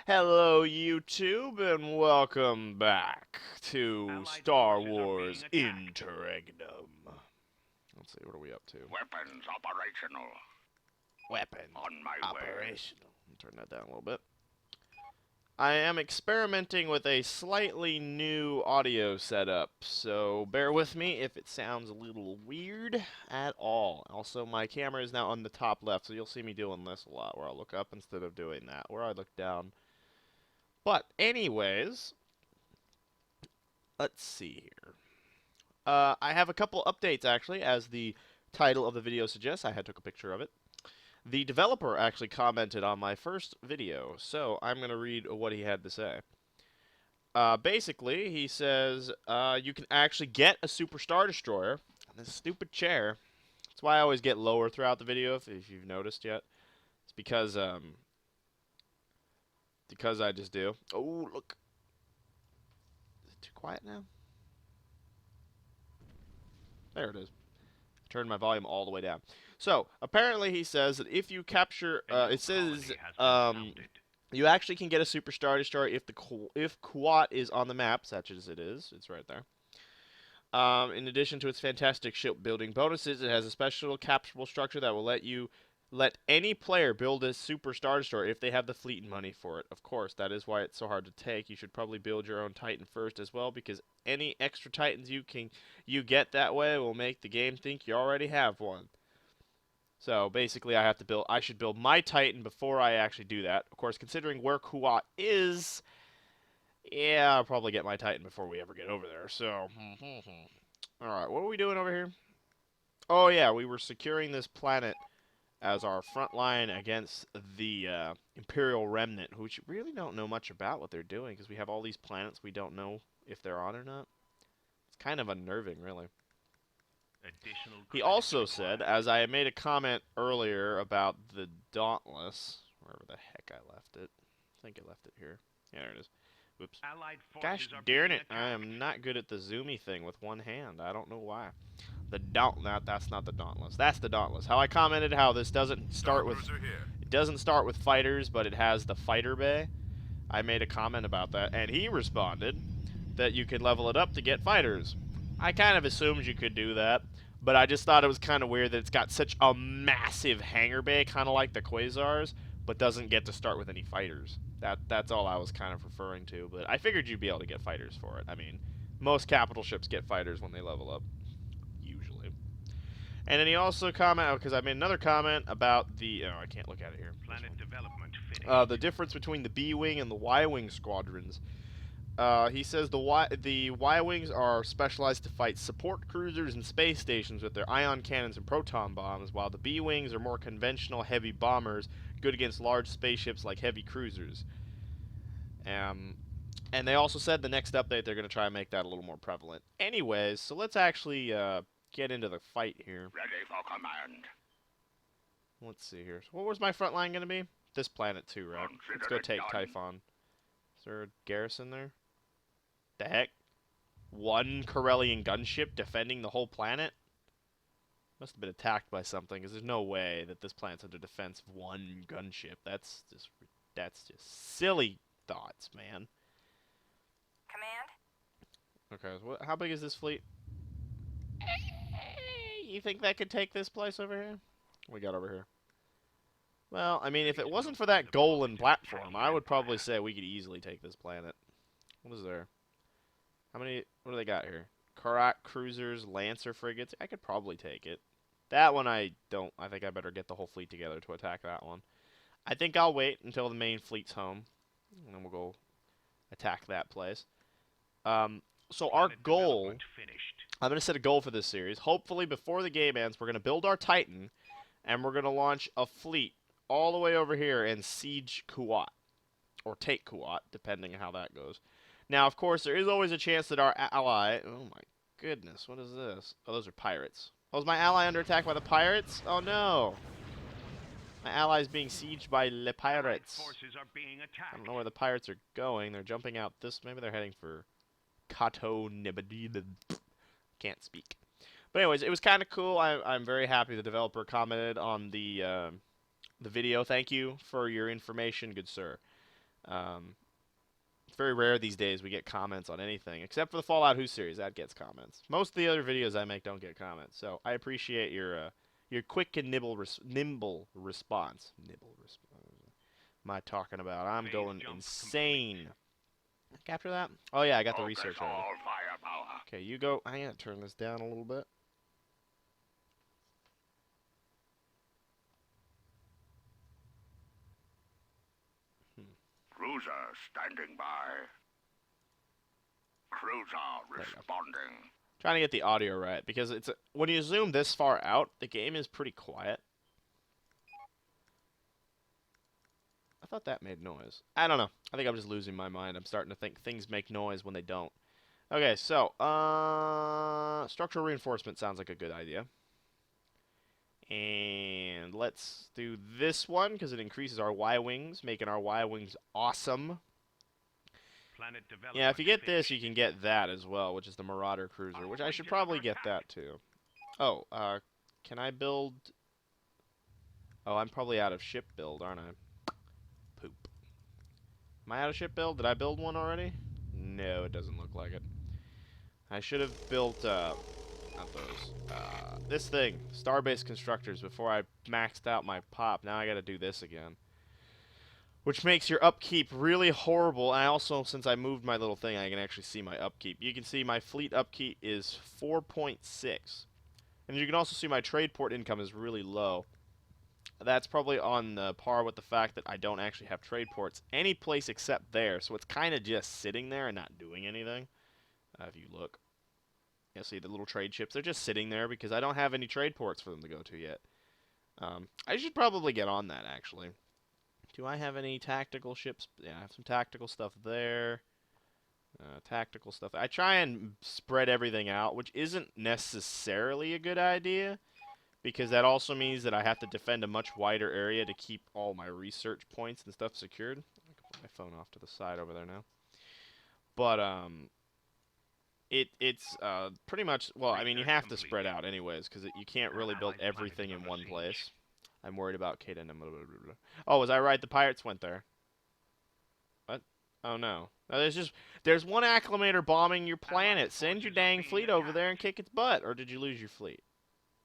Hello, YouTube, and welcome back to Allied Star forces are Wars being attacked. Interregnum. Let's see, what are we up to? Weapons operational. Weapons On my way. operational. Turn that down a little bit. I am experimenting with a slightly new audio setup, so bear with me if it sounds a little weird at all. Also, my camera is now on the top left, so you'll see me doing this a lot, where I'll look up instead of doing that, where I look down. But anyways, let's see here. I have a couple updates actually, as the title of the video suggests. I had took a picture of it. The developer actually commented on my first video, so I'm going to read what he had to say. Basically, he says you can actually get a Super Star Destroyer on this stupid chair. That's why I always get lower throughout the video, if you've noticed yet. It's because I just do. Oh, look. Is it too quiet now? There it is. Turn my volume all the way down. So, apparently he says that if you capture, it says, you actually can get a Super Star Destroyer if Kuat is on the map, such as it is. It's right there. In addition to its fantastic shipbuilding bonuses, it has a special capturable structure that will let any player build a Super Star Destroyer if they have the fleet and money for it. Of course, that is why it's so hard to take. You should probably build your own Titan first as well, because any extra Titans you get that way will make the game think you already have one. So basically, I should build my Titan before I actually do that. Of course, considering where Kuat is, yeah, I'll probably get my Titan before we ever get over there. So, all right, what are we doing over here? Oh yeah, we were securing this planet as our front line against the Imperial Remnant, which we really don't know much about what they're doing because we have all these planets we don't know if they're on or not. It's kind of unnerving, really. He also said, as I made a comment earlier about the Dauntless, wherever the heck I left it. I think I left it here. Yeah, there it is. Whoops. Gosh darn it, I am not good at the zoomy thing with one hand. I don't know why. That's not the Dauntless. That's the Dauntless. How I commented how this doesn't start with fighters, but it has the fighter bay. I made a comment about that, and he responded that you could level it up to get fighters. I kind of assumed you could do that, but I just thought it was kind of weird that it's got such a massive hangar bay, kind of like the Quasars, but doesn't get to start with any fighters. That's all I was kind of referring to, but I figured you'd be able to get fighters for it. I mean, most capital ships get fighters when they level up, usually. And then he also commented, because I made another comment about the, oh, I can't look at it here. Planet development finished. The difference between the B-Wing and the Y-Wing squadrons. He says the Y-Wings are specialized to fight support cruisers and space stations with their ion cannons and proton bombs, while the B-Wings are more conventional heavy bombers, good against large spaceships like heavy cruisers. And they also said the next update they're going to try and make that a little more prevalent. Anyways, so let's actually get into the fight here. Ready for command. Let's see here. So what was my front line going to be? This planet too, right? Let's go take Typhon. Is there a garrison there? The heck? One Corellian gunship defending the whole planet? Must have been attacked by something, because there's no way that this planet's under defense of one gunship. That's just silly thoughts, man. Command? Okay, so how big is this fleet? You think that could take this place over here? What we got over here? Well, I mean, if it wasn't for that Golan platform, I would probably say we could easily take this planet. What is there? How many? What do they got here? Karak cruisers, Lancer frigates. I could probably take it. That one I don't. I think I better get the whole fleet together to attack that one. I think I'll wait until the main fleet's home, and then we'll go attack that place. So our goal, I'm going to set a goal for this series. Hopefully before the game ends, we're going to build our Titan, and we're going to launch a fleet all the way over here and siege Kuat. Or take Kuat, depending on how that goes. Now, of course, there is always a chance that our ally... Oh my goodness, what is this? Oh, those are pirates. Oh, is my ally under attack by the pirates? Oh no! My ally is being sieged by the pirates. I don't know where the pirates are going. They're jumping out this... Maybe they're heading for... Kato Nibadid. Can't speak. But anyways, it was kind of cool. I'm very happy the developer commented on the video. Thank you for your information, good sir. It's very rare these days we get comments on anything, except for the Fallout Who series. That gets comments. Most of the other videos I make don't get comments, so I appreciate your quick and nimble response. Nibble response. Am I talking about? I'm going insane. Capture that? Oh yeah, I got the research already. Firepower. Okay, you go. I gotta turn this down a little bit. Cruiser standing by. Cruiser responding. Trying to get the audio right because when you zoom this far out, the game is pretty quiet. I thought that made noise. I don't know. I think I'm just losing my mind. I'm starting to think things make noise when they don't. Okay, so structural reinforcement sounds like a good idea. And let's do this one because it increases our Y-wings, making our Y-wings awesome. Yeah, if you get this, you can get that as well, which is the Marauder Cruiser, which I should probably get that too. Oh, can I build... Oh, I'm probably out of ship build, aren't I? Poop. Am I out of ship build? Did I build one already? No, it doesn't look like it. I should have built, not those. This thing, Starbase Constructors, before I maxed out my pop. Now I gotta do this again. Which makes your upkeep really horrible. And I also, since I moved my little thing, I can actually see my upkeep. You can see my fleet upkeep is 4.6. And you can also see my trade port income is really low. That's probably on par with the fact that I don't actually have trade ports any place except there. So it's kind of just sitting there and not doing anything. If you look. You see the little trade ships, they're just sitting there because I don't have any trade ports for them to go to yet. I should probably get on that, actually. Do I have any tactical ships? Yeah, I have some tactical stuff there. Tactical stuff. I try and spread everything out, which isn't necessarily a good idea, because that also means that I have to defend a much wider area to keep all my research points and stuff secured. I can put my phone off to the side over there now. But, it's pretty much, well, I mean, you have to spread out anyways, because you can't really build everything in one place. I'm worried about Kaden. Oh, was I right? The pirates went there. What? Oh, no. No, there's one acclimator bombing your planet. Send your dang fleet over there and kick its butt. Or did you lose your fleet?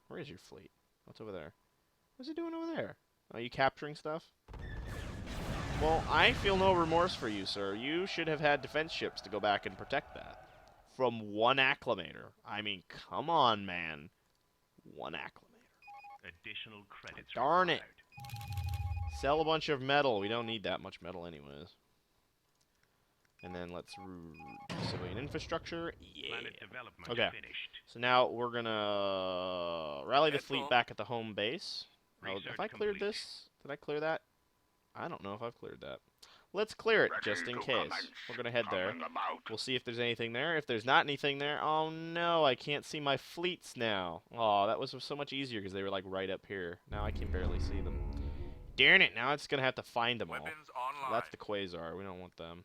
Where is your fleet? What's over there? What's it doing over there? Are you capturing stuff? Well, I feel no remorse for you, sir. You should have had defense ships to go back and protect that. From one acclimator. I mean, come on, man. One acclimator. Additional credits. Darn it. Sell a bunch of metal. We don't need that much metal anyways. And then let's civilian infrastructure. Yeah. Okay. So now we're gonna rally the fleet back at the home base. Oh, if I cleared this, did I clear that? I don't know if I've cleared that. Let's clear it just in case. We're gonna head there. We'll see if there's anything there. If there's not anything there, oh no, I can't see my fleets now. Oh, that was so much easier because they were like right up here. Now I can barely see them. Darn it! Now it's gonna have to find them all. That's the Quasar. We don't want them.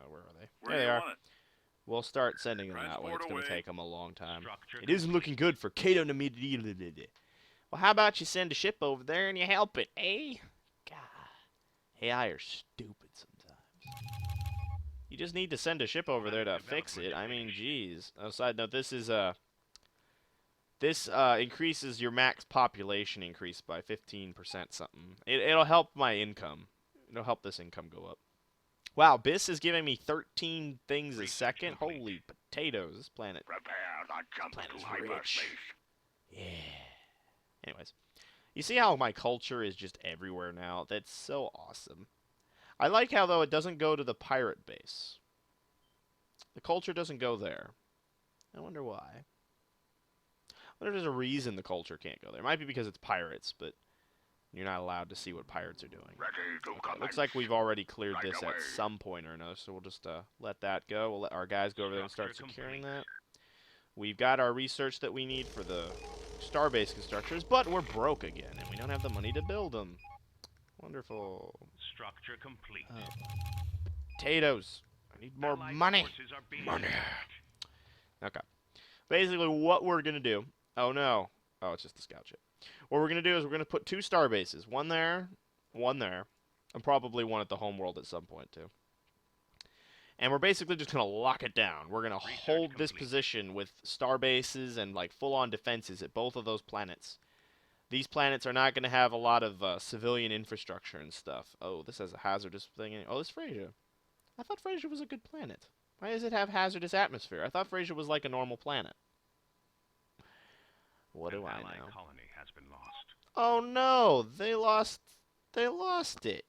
Where are they? There they are. We'll start sending them that way. It's gonna take them a long time. It isn't looking good for Kato to meet. Well, how about you send a ship over there and you help it, eh? God, AI are stupid sometimes. You just need to send a ship over there to fix it. I mean, geez. On a side note, this is this increases your max population increase by 15% something. It'll help my income. It'll help this income go up. Wow, BIS is giving me 13 things a second. Holy potatoes! This planet. Planet's rich. Yeah. Anyways, you see how my culture is just everywhere now? That's so awesome. I like how, though, it doesn't go to the pirate base. The culture doesn't go there. I wonder why. I wonder if there's a reason the culture can't go there. It might be because it's pirates, but you're not allowed to see what pirates are doing. Okay, looks like we've already cleared this at some point or another, so we'll just let that go. We'll let our guys go over there and start securing that. We've got our research that we need for the Starbase Constructors, but we're broke again, and we don't have the money to build them. Wonderful. Structure complete. Potatoes. I need more money. Money. Okay. Basically, what we're going to do... Oh, no. Oh, it's just a scout ship. What we're going to do is we're going to put 2 star bases. One there, and probably one at the home world at some point, too. And we're basically just going to lock it down. We're going to hold this position with star bases and like full-on defenses at both of those planets. These planets are not going to have a lot of civilian infrastructure and stuff. Oh, this has a hazardous thing in it. Oh, this Freysia. I thought Freysia was a good planet. Why does it have hazardous atmosphere? I thought Freysia was like a normal planet. What do I know? Colony has been lost. Oh no, they lost it.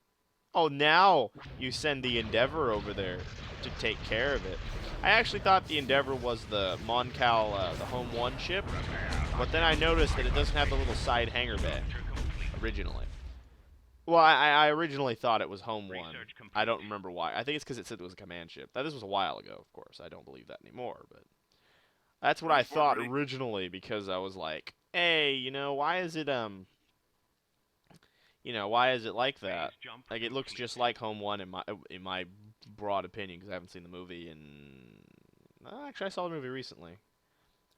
Oh, now you send the Endeavor over there to take care of it. I actually thought the Endeavor was the Moncal, the Home 1 ship, but then I noticed that it doesn't have the little side hangar bay originally. Well, I originally thought it was Home 1. I don't remember why. I think it's because it said it was a command ship. Now, this was a while ago, of course. I don't believe that anymore, but that's what I thought originally because I was like, hey, why is it, why is it like that? Like, it looks just like Home 1 in my broad opinion, because I haven't seen the movie, actually, I saw the movie recently.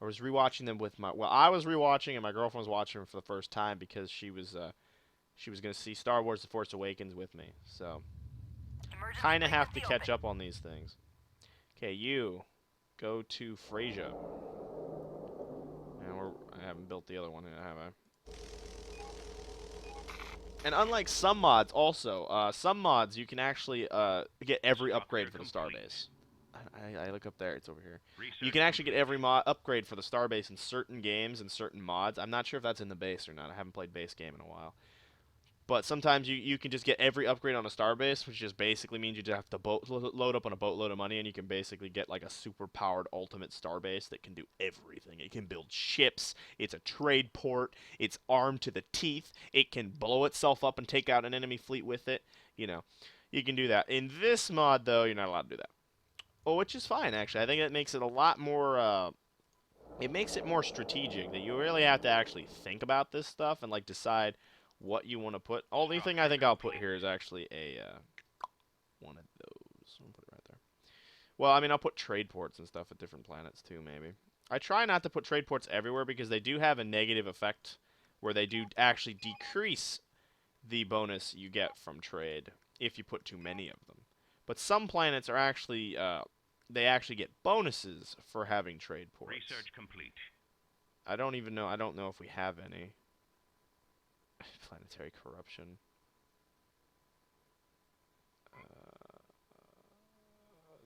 I was rewatching them with I was rewatching, and my girlfriend was watching them for the first time, because she was going to see Star Wars The Force Awakens with me, so kind of have to catch up on these things. Okay, you go to Freysia. And I haven't built the other one yet, have I? And unlike some mods, also, some mods you can actually get every upgrade for the starbase. I look up there, it's over here. You can actually get every upgrade for the starbase in certain games and certain mods. I'm not sure if that's in the base or not. I haven't played base game in a while. But sometimes you can just get every upgrade on a starbase, which just basically means you just have to load up on a boatload of money, and you can basically get like a super-powered ultimate starbase that can do everything. It can build ships, it's a trade port, it's armed to the teeth, it can blow itself up and take out an enemy fleet with it. You can do that. In this mod, though, you're not allowed to do that. Oh, which is fine, actually. I think it makes it a lot more, it makes it more strategic, that you really have to actually think about this stuff and, like, decide what you want to put. Only thing I think I'll put here is actually one of those. I'll put it right there. Well, I mean, I'll put trade ports and stuff at different planets, too, maybe. I try not to put trade ports everywhere because they do have a negative effect where they do actually decrease the bonus you get from trade if you put too many of them. But some planets are actually, they actually get bonuses for having trade ports. Research complete. I don't know if we have any. Planetary corruption.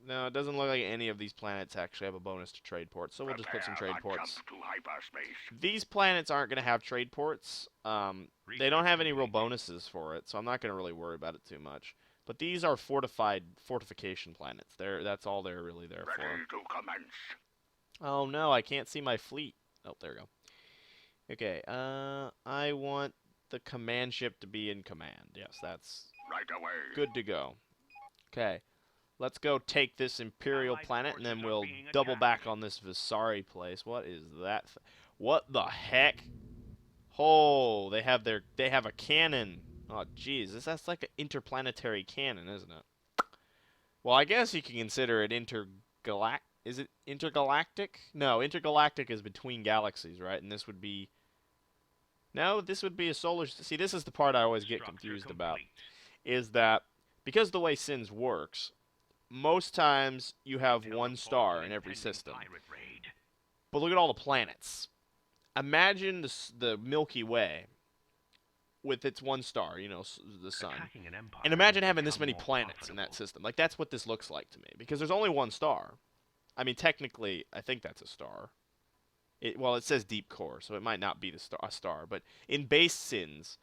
No, it doesn't look like any of these planets actually have a bonus to trade ports, so we'll just put some trade ports. These planets aren't going to have trade ports. They don't have any real bonuses for it, so I'm not going to really worry about it too much. But these are fortification planets. That's all they're really there for. Ready to commence. Oh no, I can't see my fleet. Oh, there we go. Okay, I want the command ship to be in command. Yes, that's Right away. good to go. Okay, let's go take this Imperial planet, and then we'll double back on this Visari place. What is that? What the heck? Oh, they have a cannon. Oh, jeez, that's like an interplanetary cannon, isn't it? Well, I guess you can consider it Is it intergalactic? No, intergalactic is between galaxies, right? And this would be... No, this would be a solar... See, this is the part I always get confused about. Is that, because the way SINS works, most times you have one star in every system. But look at all the planets. Imagine the Milky Way with its one star, the sun. And imagine having this many planets in that system. Like, that's what this looks like to me. Because there's only one star. I mean, technically, I think that's a star. Well, it says deep core, so it might not be a star. But in base SINS,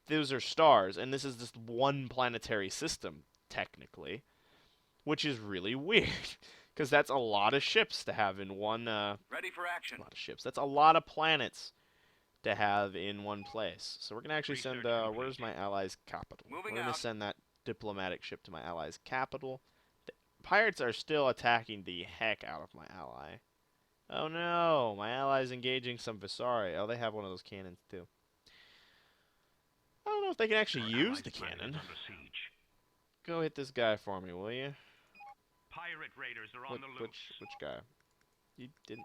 those are stars, and this is just one planetary system, technically. Which is really weird. Because that's a lot of ships to have in one... Ready for action. A lot of ships. That's a lot of planets to have in one place. So we're going to actually send... where's my allies' capital? We're going to send that diplomatic ship to my allies' capital. The pirates are still attacking the heck out of my ally. Oh no! My ally's engaging some Visari. Oh, they have one of those cannons too. I don't know if they can actually use the cannon. Go hit this guy for me, will you? Pirate raiders are on the loose. Which guy? Did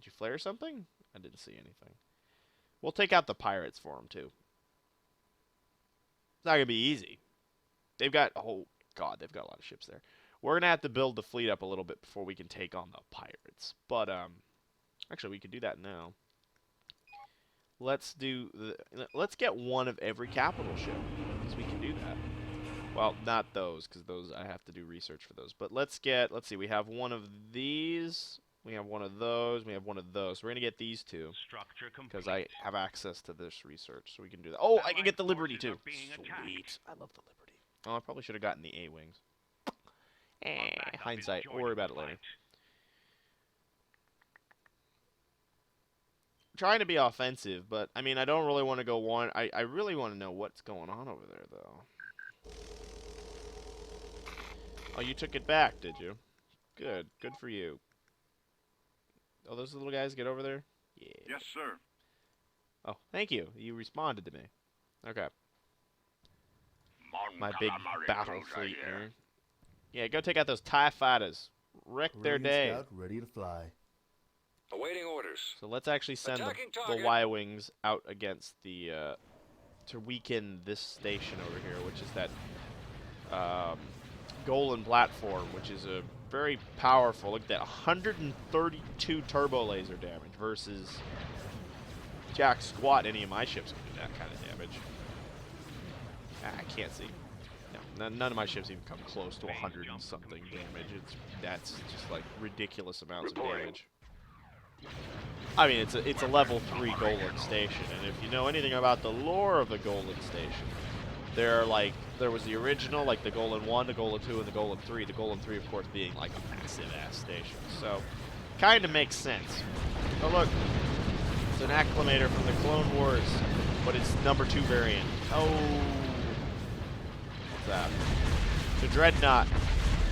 you flare something? I didn't see anything. We'll take out the pirates for him too. It's not gonna be easy. They've got, oh god, they've got a lot of ships there. We're gonna have to build the fleet up a little bit before we can take on the pirates. But actually, we could do that now. Let's get one of every capital ship, because we can do that. Well, not those, because those I have to do research for those. But let's see, we have one of these, we have one of those, we have one of those. So we're gonna get these two, because I have access to this research, so we can do that. Oh, I can get the Liberty too. Sweet. I love the Liberty. Oh, I probably should have gotten the A-wings. Hindsight. We'll worry about it later. Trying to be offensive, but I mean, I don't really want to go one. I really want to know what's going on over there, though. Oh, you took it back, did you? Good. Good for you. Oh, those little guys get over there? Yeah. Yes, sir. Oh, thank you. You responded to me. Okay. My big battle fleet here. Yeah, go take out those TIE fighters. Wreck their day. Scout ready to fly. Awaiting orders. So let's actually send the Y-Wings out against the, to weaken this station over here, which is that, Golan platform, which is a very powerful, look at that, 132 turbo laser damage versus jack squat. Any of my ships can do that kind of damage. I can't see. No, none of my ships even come close to 100 and something damage. That's just like ridiculous amounts of damage. I mean, it's a level 3 Golan station, and if you know anything about the lore of the Golan station, there was the original, like the Golan 1, the Golan 2, and the Golan 3. The Golan 3, of course, being like a massive-ass station. So, kind of makes sense. Oh, look. It's an acclimator from the Clone Wars, but it's number 2 variant. Oh. What's that? The Dreadnought.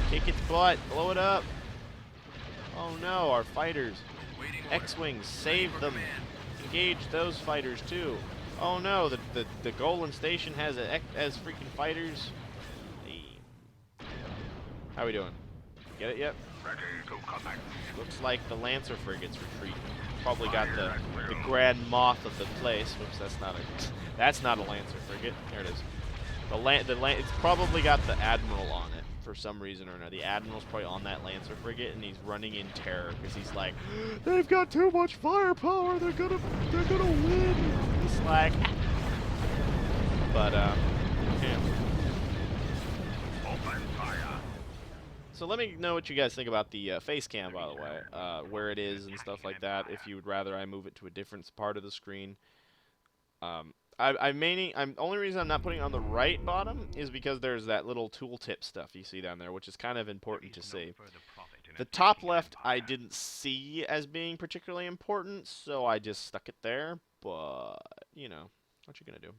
Kick its butt. Blow it up. Oh, no. Our fighters. X-Wings. Save them. Engage those fighters, too. Oh no, the Golan station has freaking fighters. How we doing? Get it yet? Looks like the Lancer frigates retreat. Probably got the Grand Moth of the place. Whoops, that's not a Lancer frigate. There it is. It's probably got the Admiral on it for some reason or another. The Admiral's probably on that Lancer frigate, and he's running in terror because he's like, they've got too much firepower. They're gonna win. He's like, but yeah. Open fire. So let me know what you guys think about the face cam, by the way, where it is and stuff like that. If you would rather I move it to a different part of the screen. Only reason I'm not putting it on the right bottom is because there's that little tooltip stuff you see down there, which is kind of important to see. The top left I didn't see as being particularly important, so I just stuck it there. But you know, what you gonna do?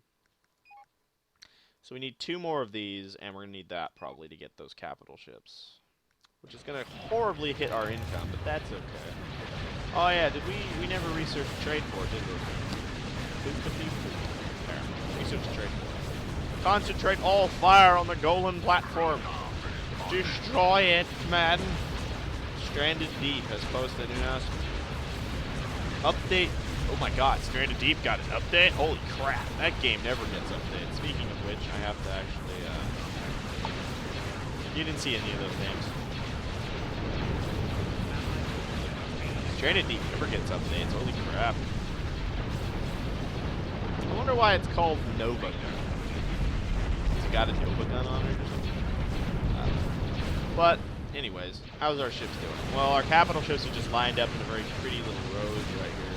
So we need 2 more of these, and we're gonna need that probably to get those capital ships, which is gonna horribly hit our income, but that's okay. Oh yeah, we never researched trade for it, did we? Research trade. Concentrate all fire on the Golan platform. Destroy it, man. Stranded Deep has posted an announcement. Update. Oh my god, Stranded Deep got an update? Holy crap, that game never gets updated. Speaking of which, I have to actually, you didn't see any of those games. Stranded Deep never gets updates, holy crap. I wonder why it's called Nova Gun. Has it got a Nova Gun on it or something? But, anyways, how's our ships doing? Well, our capital ships are just lined up in a very pretty little rows right here.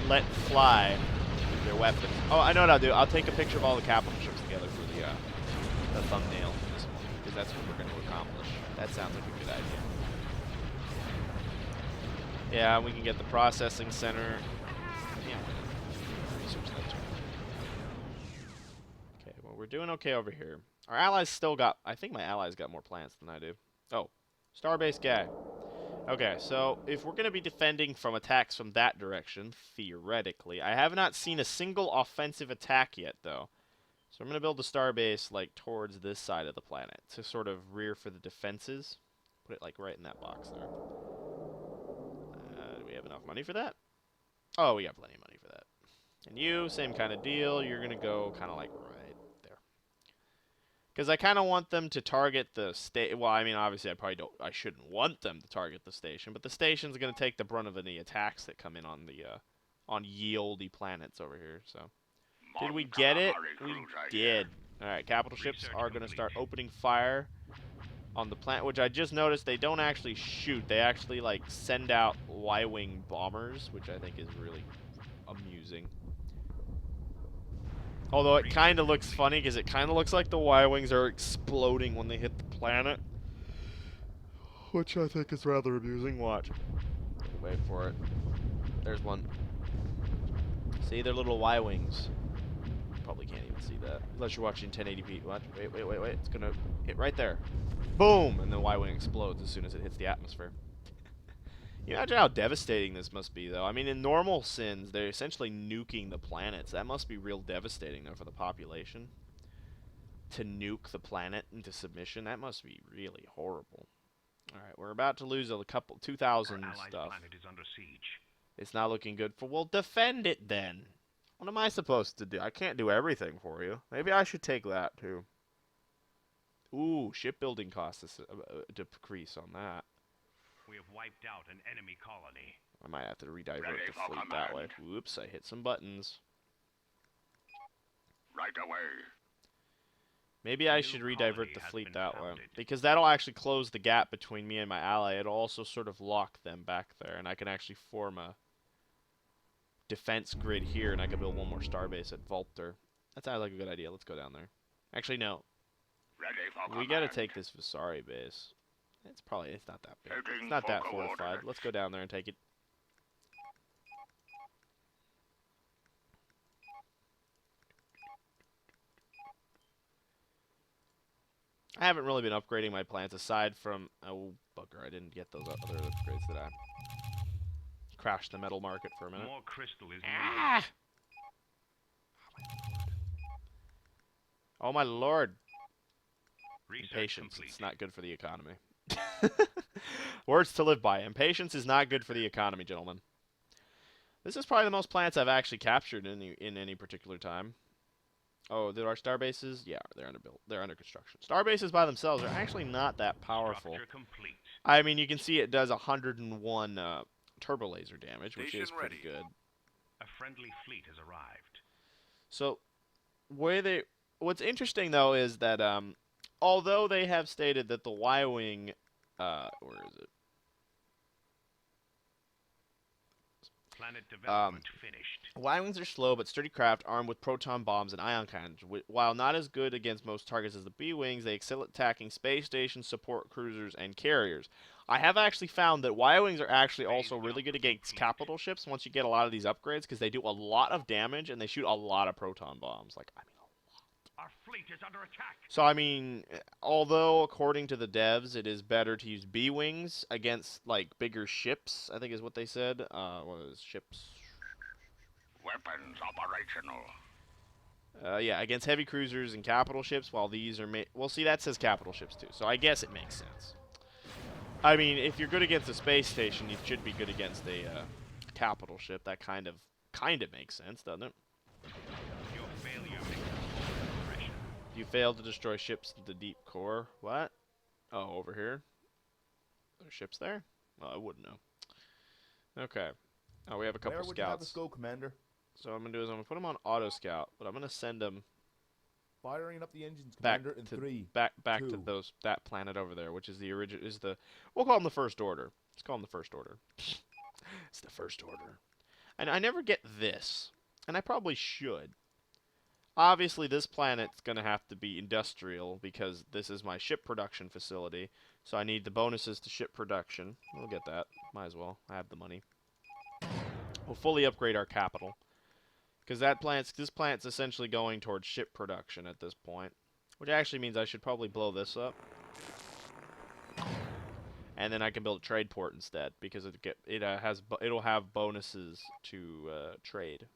Let fly their weapons. Oh, I know what I'll do. I'll take a picture of all the capital ships together for the thumbnail for this one, because that's what we're going to accomplish. That sounds like a good idea. Yeah, we can get the processing center. Yeah. Research that too. Okay, well, we're doing okay over here. Our allies still got... I think my allies got more plants than I do. Oh, Starbase guy. Okay, so if we're going to be defending from attacks from that direction, theoretically, I have not seen a single offensive attack yet, though. So I'm going to build the Starbase, like, towards this side of the planet to sort of rear for the defenses. Put it, like, right in that box there. Do we have enough money for that? Oh, we got plenty of money for that. And you, same kind of deal. You're going to go kind of like right there. Because I kind of want them to target the well, I mean, obviously I shouldn't want them to target the station, but the station's going to take the brunt of any attacks that come in on the, on yieldy planets over here, so. Did we get it? We did. Alright, capital ships are going to start opening fire on the planet, which I just noticed they don't actually shoot. They actually, like, send out Y-wing bombers, which I think is really amusing. Although it kind of looks funny, because it kind of looks like the Y-wings are exploding when they hit the planet. Which I think is rather amusing. Watch. Wait for it. There's one. See, they're little Y-wings. Probably can't even see that. Unless you're watching 1080p. Watch. Wait. It's gonna hit right there. Boom! And the Y-wing explodes as soon as it hits the atmosphere. You imagine how devastating this must be, though. I mean, in normal sins, they're essentially nuking the planets. That must be real devastating, though, for the population. To nuke the planet into submission, that must be really horrible. Alright, we're about to lose a couple, 2,000 stuff. Planet is under siege. It's not looking good for... Well, defend it, then. What am I supposed to do? I can't do everything for you. Maybe I should take that, too. Ooh, shipbuilding costs decrease on that. We have wiped out an enemy colony. I might have to redivert the fleet that way. Whoops, I hit some buttons. Right away. Maybe I should redivert the fleet that way. Because that'll actually close the gap between me and my ally. It'll also sort of lock them back there. And I can actually form a defense grid here. And I can build one more starbase at Volter. That sounds like a good idea. Let's go down there. Actually, no. We gotta take this Visari base. It's not that big. It's not that fortified. Let's go down there and take it. I haven't really been upgrading my plants aside from... Oh, bugger, I didn't get those other upgrades, did I? Crashed the metal market for a minute. More crystal is Ah! Oh, my lord. Impatience. complete. It's not good for the economy. Words to live by. Impatience is not good for the economy, gentlemen. This is probably the most planets I've actually captured in any particular time. Oh, there are star bases? Yeah, they're underbuilt. They're under construction. Star bases by themselves are actually not that powerful. Structure complete. I mean, you can see it does 101 turbo laser damage, which is pretty good. A friendly fleet has arrived. So, what's interesting though is that although they have stated that the Y-wing, where is it? Planet development finished. Y-wings are slow but sturdy craft armed with proton bombs and ion cannons. While not as good against most targets as the B-wings, they excel at attacking space stations, support cruisers, and carriers. I have actually found that Y-wings are actually also really good against capital ships once you get a lot of these upgrades, because they do a lot of damage and they shoot a lot of proton bombs. Like, I mean, Our fleet is under attack. so, I mean, although according to the devs, it is better to use B-wings against, like, bigger ships, I think is what they said. What is ships? Weapons operational. Yeah, against heavy cruisers and capital ships, while these are well, see, that says capital ships, too, so I guess it makes sense. I mean, if you're good against a space station, you should be good against a capital ship. That kind of makes sense, doesn't it? Your failure makes us pressure. You failed to destroy ships in the deep core. What? Oh, over here? There's ships there? Well, I wouldn't know. Okay. Oh, we have a couple Where would you have us scouts. go, Commander? So what I'm going to do is I'm going to put them on auto scout, but I'm going to send them Firing up the engines, back Commander, in to 3. back to 2. that planet over there, which is the original we'll call them the First Order. Let's call them the First Order. It's the First Order. And I never get this, and I probably should. Obviously, this planet's going to have to be industrial because this is my ship production facility, so I need the bonuses to ship production. We'll get that. Might as well. I have the money. We'll fully upgrade our capital. Because this planet's essentially going towards ship production at this point. Which actually means I should probably blow this up. And then I can build a trade port instead. Because it'll have bonuses to trade.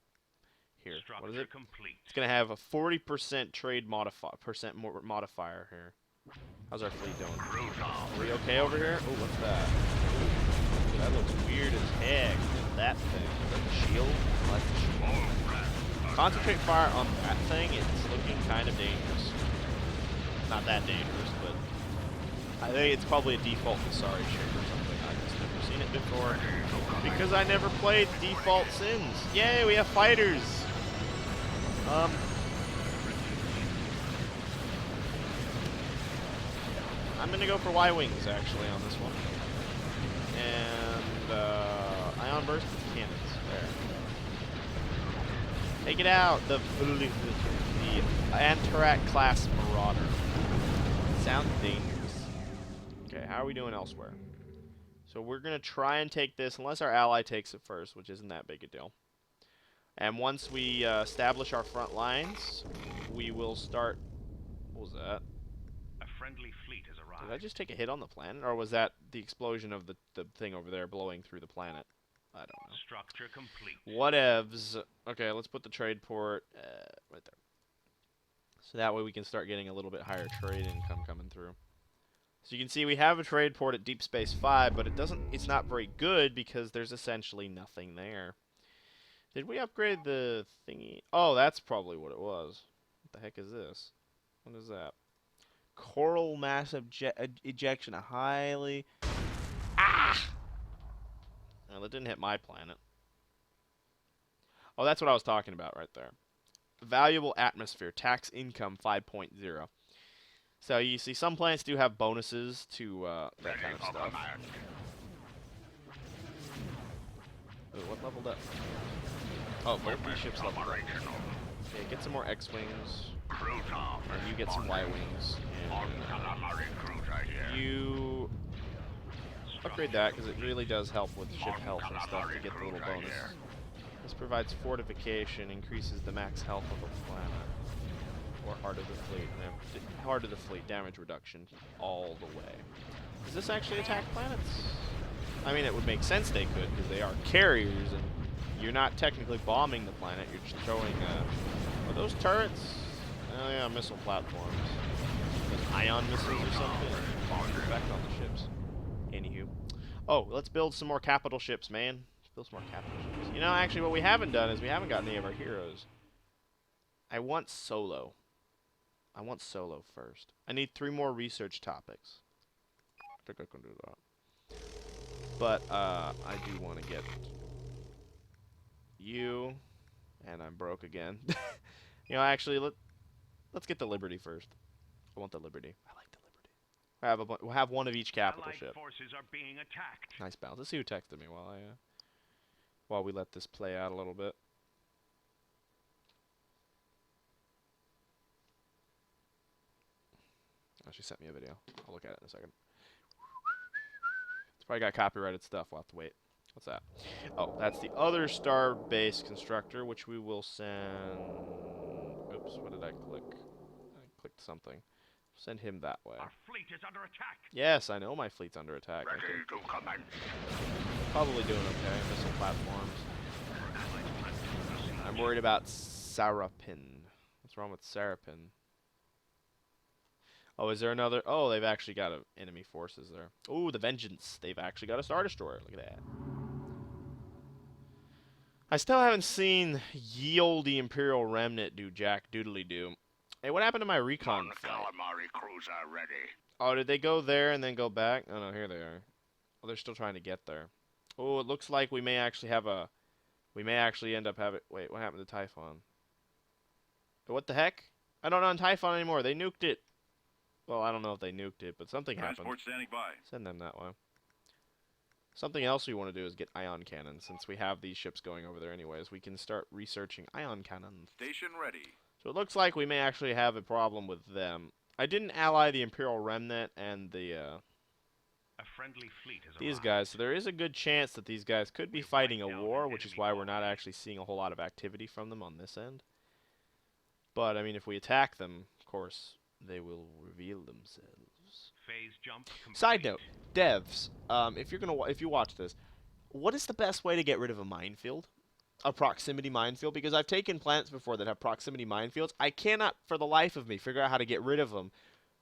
Here, what is it? Complete. It's going to have a 40% trade modifier here. How's our fleet doing? Are we okay over here? Oh, what's that? Ooh, that looks weird as heck. That thing. Is that the shield? I like the shield. Concentrate fire on that thing. It's looking kind of dangerous. not that dangerous, but I think it's probably a default Sorry ship or something. I've just never seen it before because I never played default Sins. Yay, we have fighters. I'm gonna go for Y-wings actually on this one, and ion burst cannons. There. Take it out. The Antarak class Marauder. Sounds dangerous. Okay, how are we doing elsewhere? So we're gonna try and take this unless our ally takes it first, which isn't that big a deal. And once we establish our front lines, we will start. What was that? A friendly fleet has arrived. Did I just take a hit on the planet, or was that the explosion of the thing over there blowing through the planet? I don't know. Structure complete. Whatevs. Okay, let's put the trade port right there. So that way we can start getting a little bit higher trade income coming through. So you can see we have a trade port at Deep Space 5, but it's not very good because there's essentially nothing there. Did we upgrade the thingy? Oh, that's probably what it was. What the heck is this? What is that? Coral mass ejection, a highly... Ah! Well, that didn't hit my planet. Oh, that's what I was talking about right there. Valuable atmosphere, tax income 5.0. So you see some planets do have bonuses to that kind of stuff. Ooh, what leveled up? Oh, both these ships leveled up. Okay, get some more X-Wings. And you get some Y-Wings. You upgrade that because it really does help with ship health and stuff to get the little bonus. This provides fortification, increases the max health of a planet. Or heart of the fleet. Heart of the fleet, damage reduction all the way. Does this actually attack planets? I mean, it would make sense they could because they are carriers and you're not technically bombing the planet, you're just throwing, are those turrets? Oh yeah, missile platforms. Those ion missiles or something? Effect on the ships. Anywho. Oh, let's build some more capital ships, man. Let's build some more capital ships. You know, actually what we haven't done is we haven't got any of our heroes. I want Solo. I want Solo first. I need 3 more research topics. I think I can do that. But, I do want to get you, and I'm broke again. You know, actually, let's get the Liberty first. I want the Liberty. I like the Liberty. We'll have one of each capital Allied ship. forces are being attacked. Nice balance. Let's see who texted me while we let this play out a little bit. Oh, she sent me a video. I'll look at it in a second. It's probably got copyrighted stuff. We'll have to wait. What's that? Oh, that's the other star base constructor, which we will send... Oops, what did I click? I clicked something. Send him that way. Our fleet is under attack. Yes, I know my fleet's under attack. Probably doing okay. Missile platforms. I'm worried about Sarapin. What's wrong with Sarapin? Oh, is there another? Oh, they've actually got enemy forces there. Oh, the Vengeance. They've actually got a Star Destroyer. Look at that. I still haven't seen ye olde Imperial Remnant do jack doodly doo. Hey, what happened to my recon flight? Oh, did they go there and then go back? Oh no, here they are. Oh, they're still trying to get there. Oh, it looks like we may actually have a... We may actually end up having... Wait, what happened to Typhon? What the heck? I don't know on Typhon anymore. They nuked it. Well, I don't know if they nuked it, but something happened. Transport standing by. Send them that way. Something else we want to do is get ion cannons. Since we have these ships going over there anyways, we can start researching ion cannons. Station ready. So it looks like we may actually have a problem with them. I didn't ally the Imperial Remnant and the A friendly fleet has these arrived. guys, so there is a good chance that these guys could be fighting a war, which is why we're not actually seeing a whole lot of activity from them on this end. But I mean, if we attack them, of course, they will reveal themselves. Phase jump complete. Side note, devs, if you watch this, what is the best way to get rid of a minefield? A proximity minefield? Because I've taken planets before that have proximity minefields. I cannot, for the life of me, figure out how to get rid of them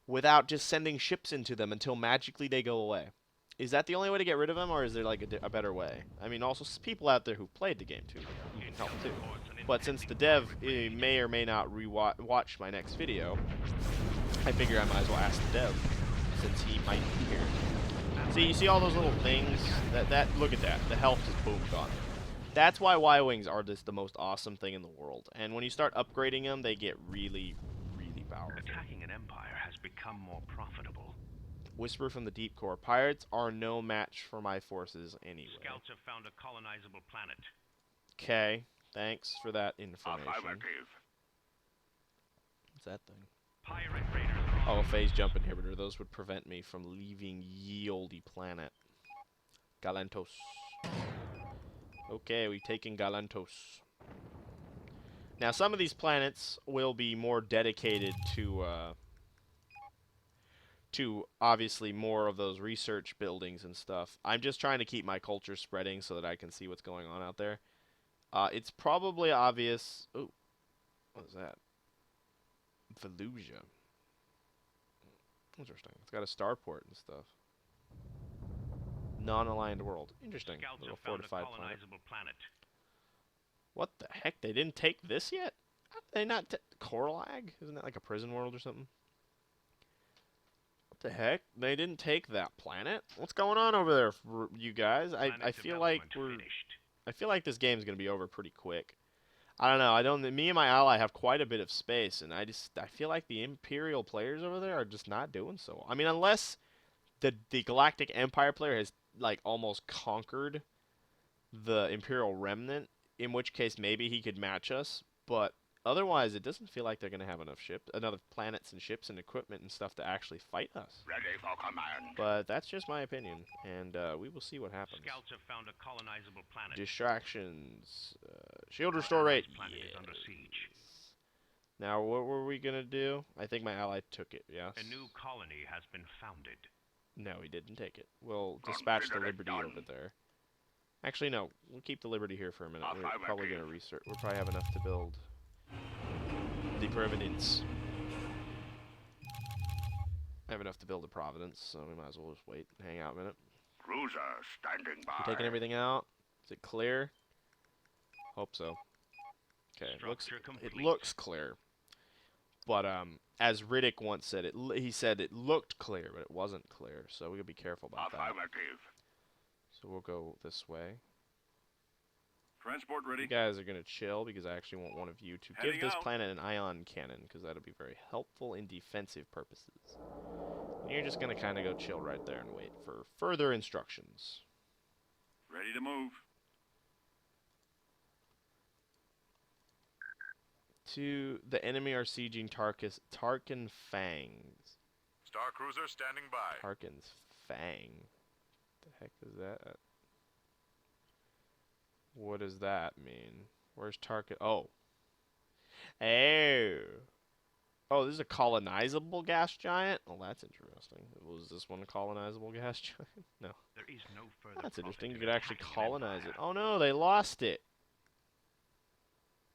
without just sending ships into them until magically they go away. Is that the only way to get rid of them, or is there like a better way? I mean, also people out there who played the game too, you can help too. But since the dev may or may not watch my next video, I figure I might as well ask the dev, since he might be here. See, you see all those little things? Look at that. The health is boom gone. That's why Y-Wings are just the most awesome thing in the world. And when you start upgrading them, they get really, really powerful. Attacking an empire has become more profitable. Whisper from the deep core. Pirates are no match for my forces anyway. Scouts have found a colonizable planet. Okay, thanks for that information. Affirmative. What's that thing? Pirate raiders are Oh, a phase jump inhibitor. Those would prevent me from leaving ye olde planet. Galantos. Okay, we've taken Galantos. Now, some of these planets will be more dedicated to obviously more of those research buildings and stuff. I'm just trying to keep my culture spreading so that I can see what's going on out there. It's probably obvious. Oh, what is that? Volusia. Interesting. It's got a starport and stuff. Non-aligned world. Interesting. Scouts Little have found a fortified planet. colonizable planet. What the heck? They didn't take this yet? How did they not Corlag? Isn't that like a prison world or something? What the heck? They didn't take that planet? What's going on over there, for you guys? I feel like I feel like this game's gonna be over pretty quick. I don't know. Me and my ally have quite a bit of space, and I feel like the Imperial players over there are just not doing so. I mean, unless the Galactic Empire player has like almost conquered the Imperial Remnant, in which case maybe he could match us, but otherwise it doesn't feel like they're going to have enough planets and ships and equipment and stuff to actually fight us. Ready for command. But that's just my opinion, and we will see what happens. Scouts have found a colonizable planet. Distractions. Shield restore rate. Planet is under siege. Now, what were we going to do? I think my ally took it, yes? A new colony has been founded. No, he didn't take it. We'll dispatch the Consider it Liberty done. over there. Actually, no. We'll keep the Liberty here for a minute. We're Affirmative. probably going to research. We'll probably have enough to build the Providence. I have enough to build a Providence, so we might as well just wait and hang out a minute. Cruiser standing by. You taking everything out? Is it clear? Hope so. Okay, it Structure complete. looks clear. But as Riddick once said, he said it looked clear, but it wasn't clear. So we gotta be careful about that. Affirmative. So we'll go this way. Transport ready. You guys are gonna chill because I actually want one of you to Heading give this out. planet an ion cannon because that'll be very helpful in defensive purposes. And you're just gonna kind of go chill right there and wait for further instructions. Ready to move. To the enemy are sieging Tarkin Fangs. Star Cruiser standing by. Tarkin's Fang. The heck is that? What does that mean? Where's Tarkin? Oh. Oh, this is a colonizable gas giant? Oh, that's interesting. Was this one a colonizable gas giant? No. There is no further That's profit interesting. You in could actually attacking an colonize it. empire. Oh no, they lost it.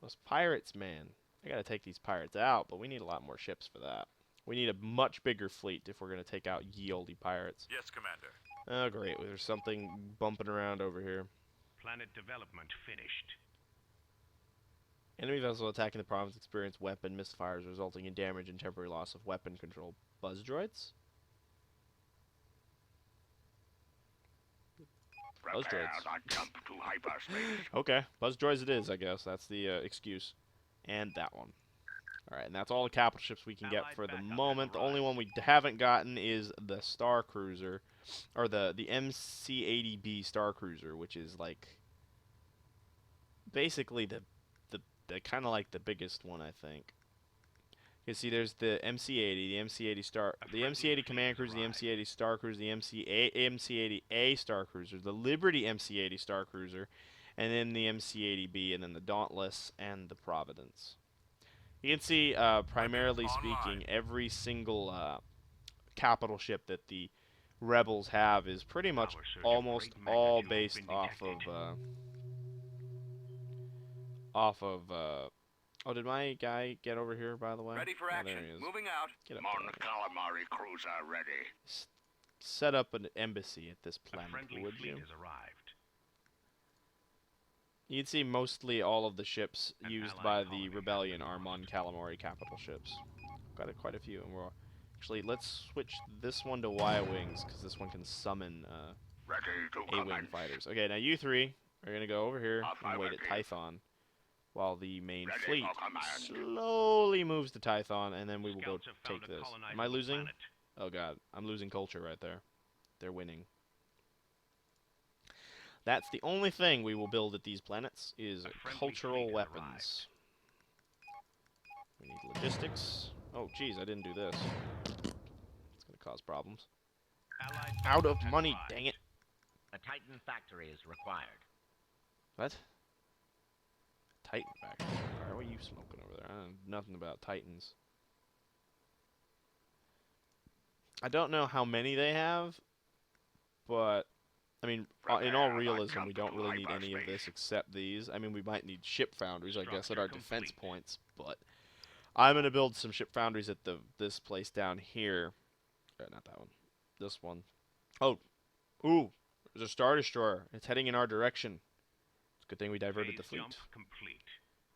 Those pirates, man. I gotta take these pirates out, but we need a lot more ships for that. We need a much bigger fleet if we're gonna take out ye olde pirates. Yes, Commander. Oh great, there's something bumping around over here. Planet development finished. Enemy vessel attacking the province experience weapon misfires, resulting in damage and temporary loss of weapon control. Buzz droids? Buzz Prepare droids. to jump to hyperspace. Okay, buzz droids it is, I guess. That's the excuse. And that one. Alright, and that's all the capital ships we can get Allied for the backup has moment. The only arrived. one we haven't gotten is the Star Cruiser, or the MC-80B Star Cruiser, which is like basically the kind of like the biggest one, I think. You see, there's the MC-80, the MC-80 Command Cruiser, the MC-80 Star Cruiser, the MC-80A Star Cruiser, the Liberty MC-80 Star Cruiser, and then the MC-80B, and then the Dauntless and the Providence. You can see, primarily speaking, every single capital ship that the Rebels have is pretty much Power surge of almost great all magnitude based been off of oh, did my guy get over here, by the way? Ready for Oh, action. there he is. Moving out. Get up Mon there. Calamari Cruiser ready. Set up an embassy at this A planet, friendly would fleet you? has arrived. You'd see mostly all of the ships An used allied by colony the has rebellion been are Mon lost. Calamari capital ships. Quite a few, and Actually, let's switch this one to Y-Wings, because this one can summon Ready to A-Wing commence. fighters. Okay, now you three are going to go over here and wait at Affirmative. Tython, while the main Ready fleet for command. slowly moves to Tython, and then we will go Scouts have found take a this. Am colonizable I losing? planet. Oh god, I'm losing culture right there. They're winning. That's the only thing we will build at these planets, is A friendly cultural fleet has weapons. We need logistics. Oh, geez, I didn't do this. It's going to cause problems. Allied Out of forces have money, arrived. dang it. A Titan factory is required. What? Titan factory. Alright, what are you smoking over there? I don't know nothing about Titans. I don't know how many they have, but I mean, in all realism, we don't really need any of this except these. I mean, we might need ship foundries, I guess, at our defense points, but I'm gonna build some ship foundries at this place down here. Not that one. This one. Oh, ooh, there's a Star Destroyer. It's heading in our direction. It's a good thing we diverted the Phase fleet. jump complete.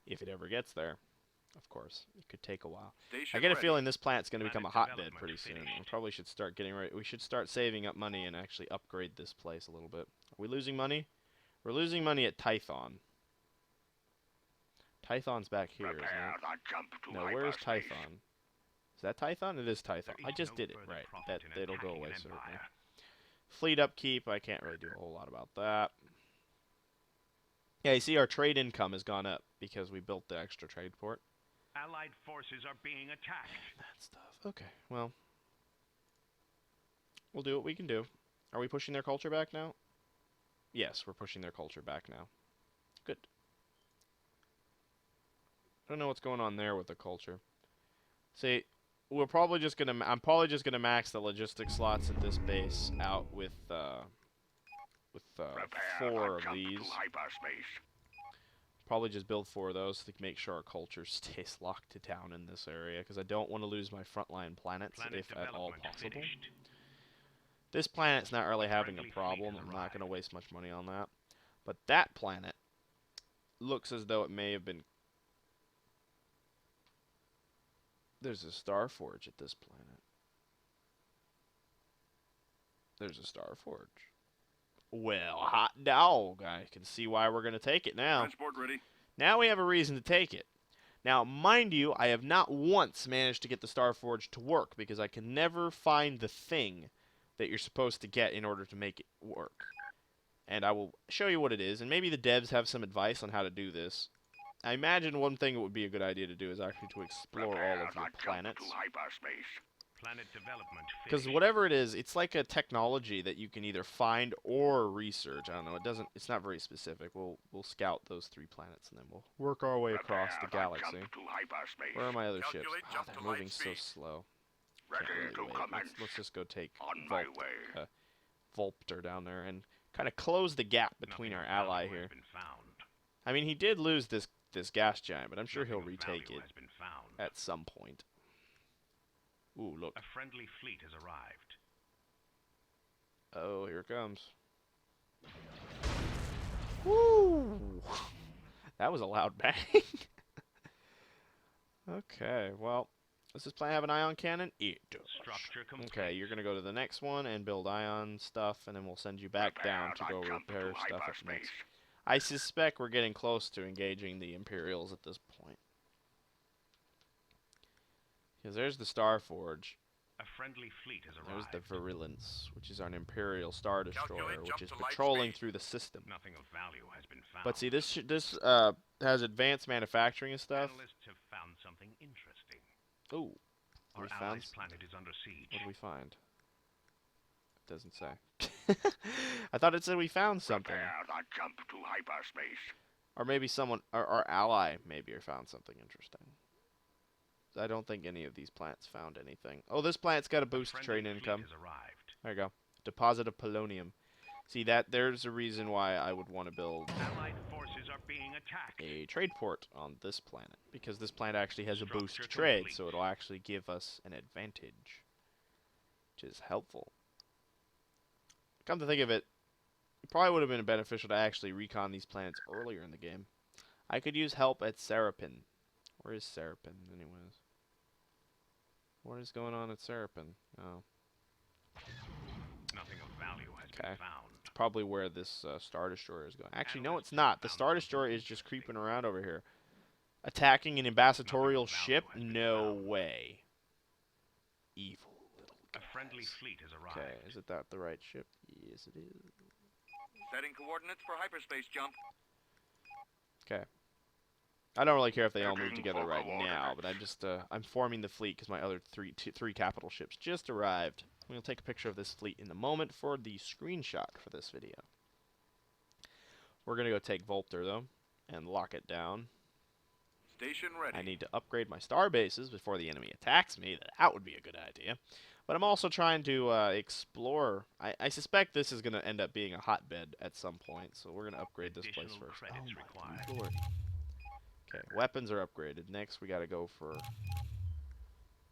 If it ever gets there, of course. It could take a while. Station I get a ready. feeling this planet's going to become a Planet hotbed development pretty soon. We finished. probably should start getting ready. We should start saving up money and actually upgrade this place a little bit. Are we losing money? We're losing money at Tython. Tython's back here, isn't Prepare it? the jump to No, where's hyperspace. Tython? Is that Tython? It is Tython. There I is just no did it, further right. profit in That'll go attacking away an certainly. empire. Fleet upkeep, I can't really do a whole lot about that. Yeah, you see our trade income has gone up because we built the extra trade port. Allied forces are being attacked. That stuff. Okay, well. We'll do what we can do. Are we pushing their culture back now? Yes, we're pushing their culture back now. Good. I don't know what's going on there with the culture. See, we're probably just gonna. I'm probably just gonna max the logistics slots at this base out with Prepare 4 the of jump these. to hyperspace. Probably just build 4 of those to make sure our culture stays locked down in this area, because I don't want to lose my frontline planets Planet if at all development possible. finished. This planet's not really having a friendly fleet problem. has I'm not going to arrived. waste much money on that. But that planet looks as though it may have been... There's a Star Forge at this planet. There's a Star Forge. Well, hot dog. I can see why we're going to take it now. Transport ready. Now we have a reason to take it. Now, mind you, I have not once managed to get the Star Forge to work because I can never find the thing that you're supposed to get in order to make it work. And I will show you what it is, and maybe the devs have some advice on how to do this. I imagine one thing that would be a good idea to do is actually to explore all of your planets. To hyperspace. Planet development Because finished. whatever it is, it's like a technology that you can either find or research. I don't know. It's not very specific. We'll scout those 3 planets and then we'll work our way across the galaxy. Jump to hyperspace. Where are my other ships? Calculate Oh, jump they're to moving light so speed. slow. Ready Can't really to wait. commence. Let's just go take On my way. Volpter down there and kind of close the gap between Nothing our of value ally has here. been found. I mean, he did lose this gas giant, but I'm sure he'll Nothing of retake value it has been found. at some point. Ooh, look. A friendly fleet has arrived. Oh, here it comes. Woo! That was a loud bang. Okay, well, does this planet have an ion cannon? It does. Structure complete. Okay, you're gonna go to the next one and build ion stuff, and then we'll send you back down to go repair stuff at the next. I suspect we're getting close to engaging the Imperials at this point. Because there's the Star Forge. A friendly fleet has There's arrived. the Virulence, which is our Imperial Star Destroyer, Calculate which jump is to light patrolling speed. through the system. Nothing of value has been found. But see, this has advanced manufacturing and stuff. Analysts have found something interesting. Ooh, Our we found. allies' planet is under siege. What did we find? It doesn't say. I thought it said we found something. Prepare the jump to hyperspace. Or maybe someone, our ally, maybe found something interesting. I don't think any of these planets found anything. Oh, this planet's got a boost to Friendly trade fleet income. has arrived. There you go. Deposit of polonium. See, there's a reason why I would want to build Allied forces are being attacked. a trade port on this planet. Because this planet actually has a boost to Structure trade, complete. so it'll actually give us an advantage. Which is helpful. Come to think of it, it probably would have been beneficial to actually recon these planets earlier in the game. I could use help at Serapin. Where is Serapin, anyways? What is going on at Serapen? Oh, Nothing of value has okay. been found. It's probably where this Star Destroyer is going. Actually, no, Analysts it's not. The found Star something Destroyer is just interesting. creeping around over here. Attacking an ambassadorial Nothing of ship? value has been No found. way. Evil little A guys. friendly fleet has arrived. Okay, is it that the right ship? Yes, it is. Setting coordinates for hyperspace jump. Okay. I don't really care if they all move Checking together for right now, coordinates. but I'm just I'm forming the fleet because my other three capital ships just arrived. We'll take a picture of this fleet in a moment for the screenshot for this video. We're gonna go take Volter though and lock it down. Station ready. I need to upgrade my star bases before the enemy attacks me. That would be a good idea. But I'm also trying to explore. I suspect this is going to end up being a hotbed at some point, so we're going to upgrade this place Additional first. credits Oh my required. lord. Okay, weapons are upgraded. Next, we got to go for...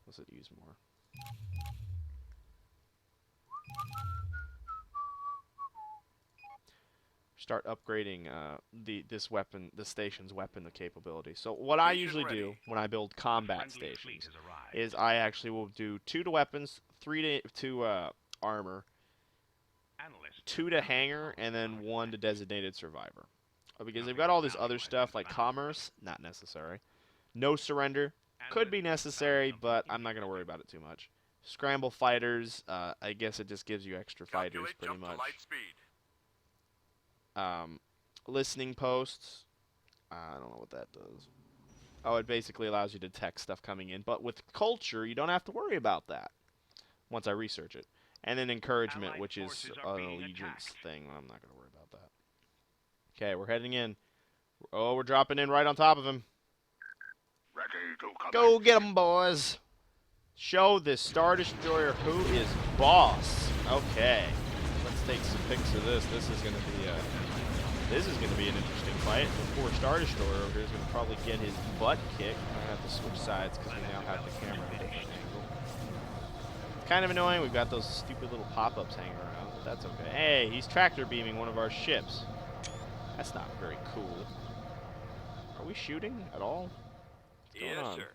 What's it use more? Start upgrading this weapon, the station's weapon capability. So what I Station usually do ready. when I build A combat friendly fleet stations has arrived. is I actually will do 2 to weapons, 3 to armor, Analysts 2 to found hangar, a and then large 1 to package. designated survivor. Because they've Nothing got all of this value other has stuff been like found. commerce, not necessary. No surrender, could be Analysts found necessary, something but I'm not going to worry interesting. about it too much. Scramble fighters, I guess it just gives you extra fighters Calculate pretty jump to much. light speed. Listening posts, I don't know what that does. Oh, it basically allows you to detect stuff coming in, but with culture, you don't have to worry about that once I research it. And then encouragement, Allied which is forces are an being allegiance attacked. thing. I'm not going to worry about that. Okay, we're heading in. Oh, we're dropping in right on top of him. Ready to commence. Go get 'em, boys. Show this Star Destroyer who is boss. Okay, let's take some pics of this. This is gonna be an interesting fight. The poor Star Destroyer over here is gonna probably get his butt kicked. I'm gonna have to switch sides because we now have the camera at a different angle. It's kind of annoying. We've got those stupid little pop-ups hanging around, but that's okay. Hey, he's tractor beaming one of our ships. That's not very cool. Are we shooting at all? What's going on? Sir.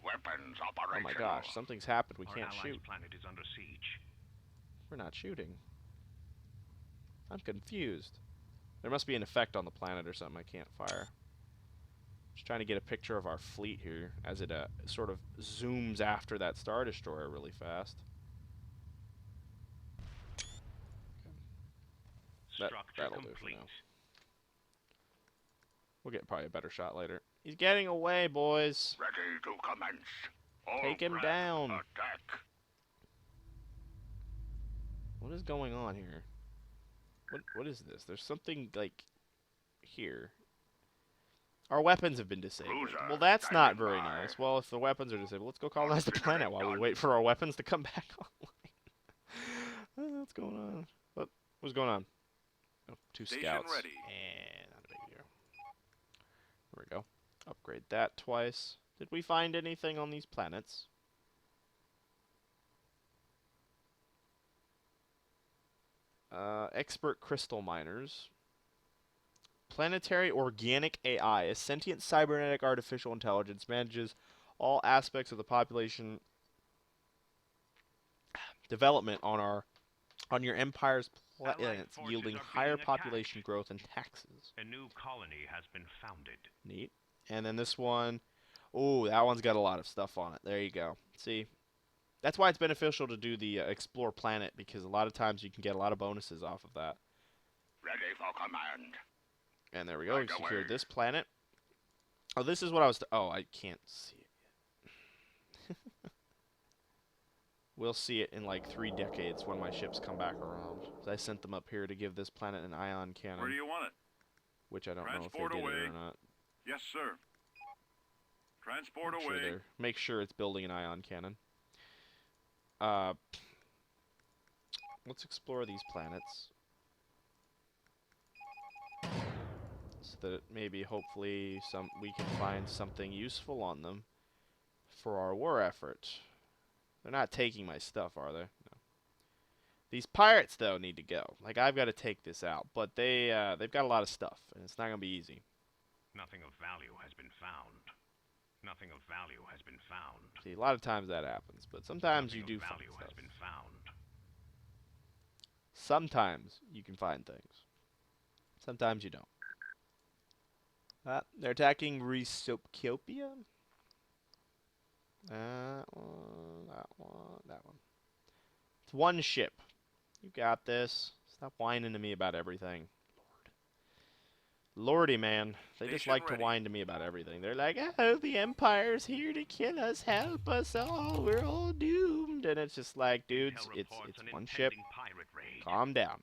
Weapons Oh operational. my gosh, something's happened. We Our can't allies' shoot. planet is under siege. We're not shooting. I'm confused. There must be an effect on the planet or something I can't fire. Just trying to get a picture of our fleet here as it sort of zooms after that Star Destroyer really fast. Structure That'll do for complete. now. We'll get probably a better shot later. He's getting away, boys. Ready to commence. All Take him prep. down. Attack. What is going on here? What is this? There's something like here. Our weapons have been disabled. Cruiser Well, that's not standing very by. nice. Well, if the weapons are disabled, let's go colonize the Consider planet it while we done. wait for our weapons to come back online. What's going on? What's going on? Oh, 2 Station scouts. ready. And not a big deal. There we go. Upgrade that twice. Did we find anything on these planets? Expert crystal miners. Planetary organic AI, a sentient cybernetic artificial intelligence, manages all aspects of the population development on your empire's planets, forces yielding are higher being population attacked. growth and taxes. A new colony has been founded. Neat. And then this one, oh, that one's got a lot of stuff on it. There you go. See? That's why it's beneficial to do the Explore Planet, because a lot of times you can get a lot of bonuses off of that. Ready for command. And there we go. Right We secured away. this planet. Oh, this is what I was... oh, I can't see it yet. We'll see it in like 3 decades when my ships come back around. I sent them up here to give this planet an ion cannon. Where do you want it? Which I don't Transport know if they did away. it or not. Yes, sir. Transport Make sure away. make sure it's building an ion cannon. Let's explore these planets. So that maybe, hopefully, we can find something useful on them for our war effort. They're not taking my stuff, are they? No. These pirates, though, need to go. Like, I've got to take this out. But they've got a lot of stuff, and it's not going to be easy. Nothing of value has been found. Nothing of value has been found. See, a lot of times that happens, but sometimes you Nothing do of find value stuff. has been found. Sometimes you can find things. Sometimes you don't. They're attacking Resopcopia. That one, that one, that one. It's one ship. You got this. Stop whining to me about everything. Lordy, man. They just Station like to ready. whine to me about everything. They're like, oh, the Empire's here to kill us. Help us all. We're all doomed. And it's just like, dudes, Intel it's reports an one ship. impending pirate raid. Calm down.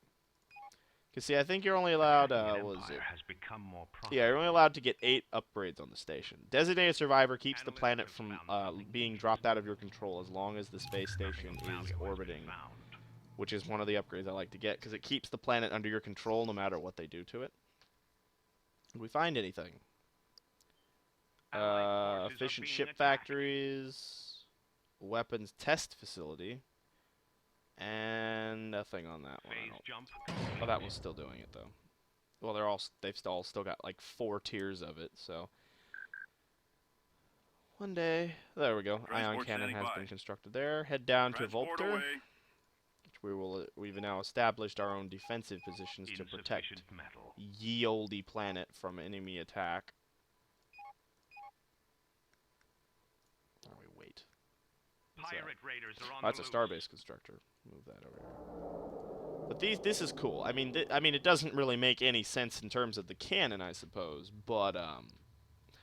Because, see, I think you're only allowed, Attacking an what was empire it? has become more Yeah, you're only profitable. allowed to get 8 upgrades on the station. Designated Survivor keeps the Analysts planet have from found something being interesting. dropped out of your control as long as the space Nothing station of value is has been orbiting, found. which is one of the upgrades I like to get, because it keeps the planet under your control no matter what they do to it. Did we find anything? Allied forces are Efficient being ship attacked. factories, weapons test facility, and nothing on that one. I Phase don't- jump. Oh, that was still doing it though. Well, they've still got like 4 tiers of it, so one day there we go. Ion Transport cannon standing has by. been constructed there. Head down to Transport Volter, away. which we've now established our own defensive positions to protect Insufficient metal. ye olde planet from enemy attack. Oh, we wait. What's that? Pirate raiders are on Oh, that's the a loose. starbase constructor. Move that over here. But this is cool. I mean, it doesn't really make any sense in terms of the canon, I suppose. But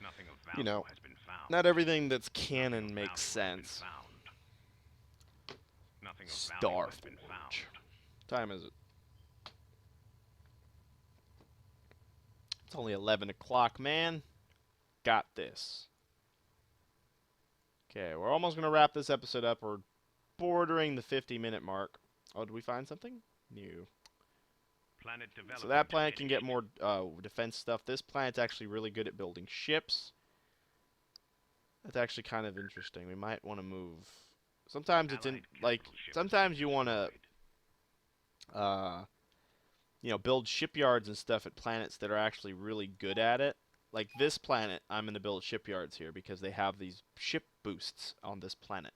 Nothing of value you know, has been found. not everything that's Nothing canon of makes value has been sense. found. Nothing of value has been found. Starforge. Time is it? It's only 11 o'clock, man. Got this. Okay, we're almost gonna wrap this episode up. We're bordering the 50-minute mark. Oh, did we find something new? Planet development So that planet can get finished. more defense stuff. This planet's actually really good at building ships. That's actually kind of interesting. We might want to move. Sometimes it's in Allied like capital ship sometimes you want to destroyed. build shipyards and stuff at planets that are actually really good at it. Like this planet, I'm going to build shipyards here because they have these ship boosts on this planet.